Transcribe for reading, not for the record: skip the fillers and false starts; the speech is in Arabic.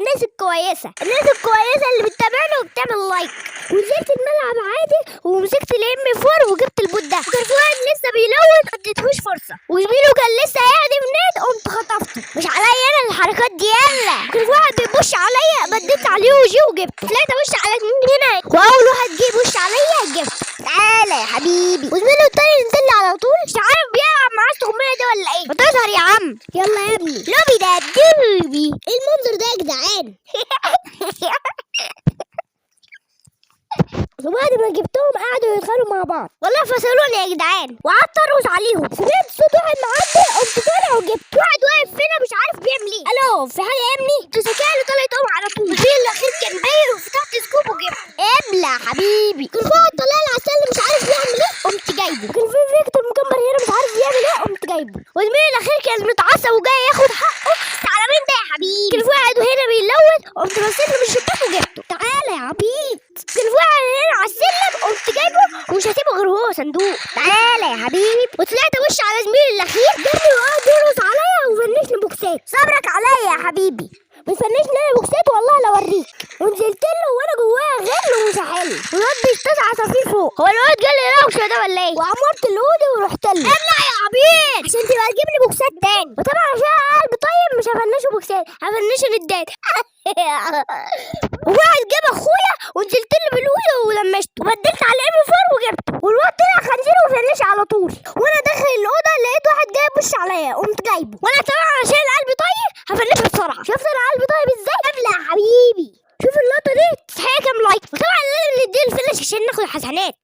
الناس الكويسه اللي بتتابعنا وبتعمل لايك. ونزلت الملعب عادي ومسكت الام 4 وجبت البوت ده، وكان في واحد لسه بيلون ما اديتهوش فرصه، وزميله كان لسه هيهدف نت قمت خطفته. مش عليا انا الحركات دي يلا. وكان في واحد بيبوش عليا بديت عليه وجي وجبته. طلعت ابوش على اتنين هنا، واول واحد جه يبوش عليا جبته. تعالى يا حبيبي. وزميله التاني نزل لي على طول، مش عارف بيلعب معاه استغمايه ده ولا ايه. ما تظهر يا عم. يلا يا ابني. لوبي ده دوبي. ايه المنظر ده يا جدعان؟ وبعد ما جبتهم قعدوا يتخانقوا مع بعض، والله فصلوني يا جدعان وقعدت ارقص عليهم. سمعت صوت واحد معدي قمت طالع وجبت واحد واقف فينا مش عارف بيعمل ايه. الو في حاجه يا ابني؟ تسكاله طلعت قوم على طول. في الاخير كان باين وفتحت سكوب وجبت. ابلع حبيبي. كان في واحد طلع لي على السلم مش عارف يعمل ايه قمت جايبه. كان في فيكتور مكمر هنا مش عارف يعمل ايه قمت جايبه. وزميلي الاخير كان متعصب وجاي ياخد حقه. تعالى مين ده يا حبيبي؟ كان في واحد هنا بيلون قمت بصيت له من الشباك وجبته. تعالى يا عبيط. كان في واحد هنا على السلم قمت جايبه ومش هسيبه غير هو صندوق. تعالى يا حبيبي. وطلعت ابص على زميلي الاخير جابني وقعد يرقص عليا وفنشني بوكسات. صبرك عليا يا حبيبي. بيفنشني انا بوكسات والله لا اوريك. ونزلت له وانا جواه غل ومش هحل. والواد بيستاذ عصافير فوق. هو الواد جه لي روشه ده ولا ايه؟ وعمرت الاوضه ورحت له. ابلع يا عبيط عشان تبقى تجيب لي بوكسات تاني. وطبعا عشان قلبي طيب مش هفنشه بوكسات، هفنشه ندات. وواحد جاب اخويا ونزلت له بالاوضه ولمشته وبدلت على الام 4 وجبته. والواد طلع خنزير وفنش على طول. وانا داخل الاوضه لقيت واحد جاي يبص عليا قمت جايبه. وانا طبعا عشان قلبي طيب هفنشه بسرعه. شفت انا قلبي طيب ازاي؟ ابلع يا حبيبي. شوف اللقطه دي تستحق كام لايك. وطبعا لازم نديله الفلاش عشان ناخد الحسنات.